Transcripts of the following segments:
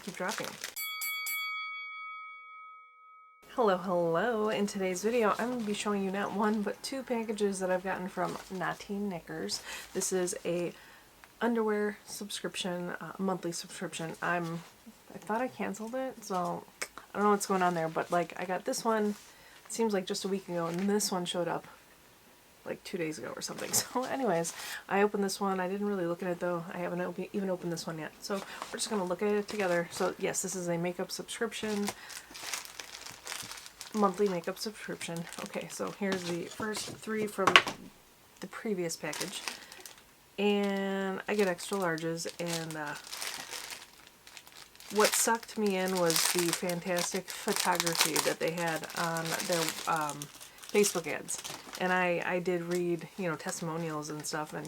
keep dropping. Hello. In today's video, I'm going to be showing you not one, but two packages that I've gotten from Knotty Knickers. This is a underwear subscription, monthly subscription. I thought I canceled it, so I don't know what's going on there, but like I got this one, it seems like just a week ago, and this one showed up like 2 days ago or something. So anyways, I opened this one. I didn't really look at it though. I haven't even opened this one yet. So we're just going to look at it together. So yes, this is a makeup subscription, monthly makeup subscription. Okay, so here's the first three from the previous package. And I get extra larges, and what sucked me in was the fantastic photography that they had on their Facebook ads. And I did read, testimonials and stuff, and,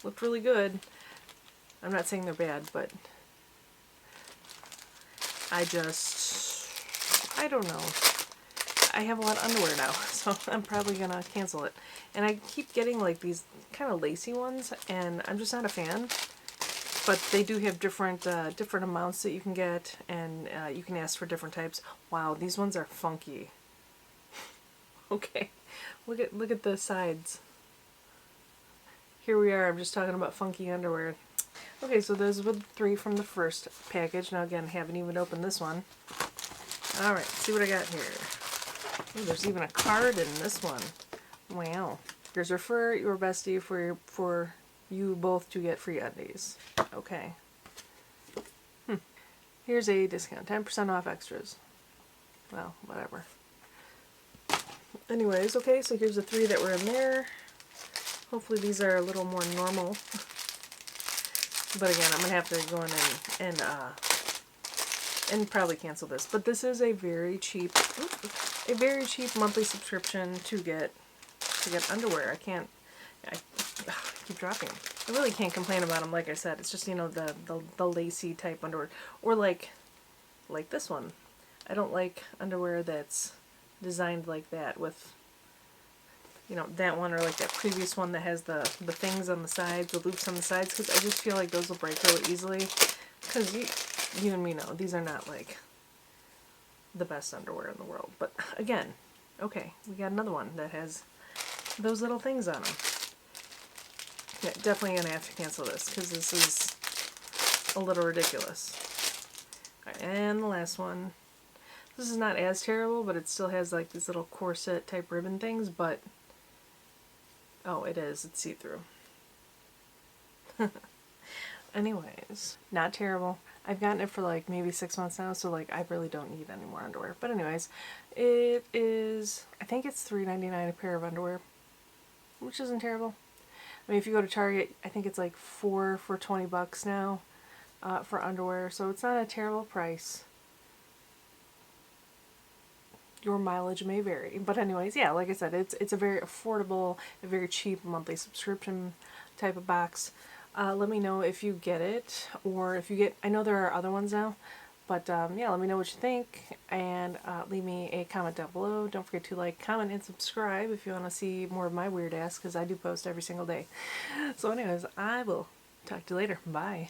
looked really good. I'm not saying they're bad, but I don't know. I have a lot of underwear now, so I'm probably going to cancel it. And I keep getting like these kind of lacy ones, and I'm just not a fan. But they do have different amounts that you can get, and you can ask for different types. Wow, these ones are funky. Okay, look at the sides. Here we are, I'm just talking about funky underwear. Okay, so those were the three from the first package. Now again, haven't even opened this one. Alright, see what I got here. Oh, there's even a card in this one. Wow. Here's refer your bestie for you both to get free undies. Okay. Here's a discount. 10% off extras. Well, whatever. Anyways, okay, so here's the three that were in there. Hopefully these are a little more normal. But again, I'm going to have to go in and probably cancel this. But this is a very cheap monthly subscription to get underwear. I keep dropping. I really can't complain about them. Like I said, it's just, the lacy type underwear, or like this one. I don't like underwear that's designed like that, with that one, or like that previous one that has the things on the sides, the loops on the sides, because I just feel like those will break really easily. Because you and me know these are not like the best underwear in the world. But again, okay, we got another one that has those little things on them. Yeah, definitely gonna have to cancel this because this is a little ridiculous. Alright, and the last one. This is not as terrible, but it still has like these little corset type ribbon things, but oh, it is. It's see-through. Anyways, not terrible. I've gotten it for like maybe 6 months now, so like I really don't need any more underwear. But anyways, it is, I think it's $3.99 a pair of underwear, which isn't terrible. I mean, if you go to Target, I think it's like 4 for $20 now for underwear, so it's not a terrible price. Your mileage may vary, but anyways, yeah, like I said, it's a very affordable, a very cheap monthly subscription type of box. Let me know if you get it, or if you get, I know there are other ones now, but yeah, let me know what you think, and leave me a comment down below. Don't forget to like, comment, and subscribe if you want to see more of my weird ass, because I do post every single day. So anyways, I will talk to you later. Bye.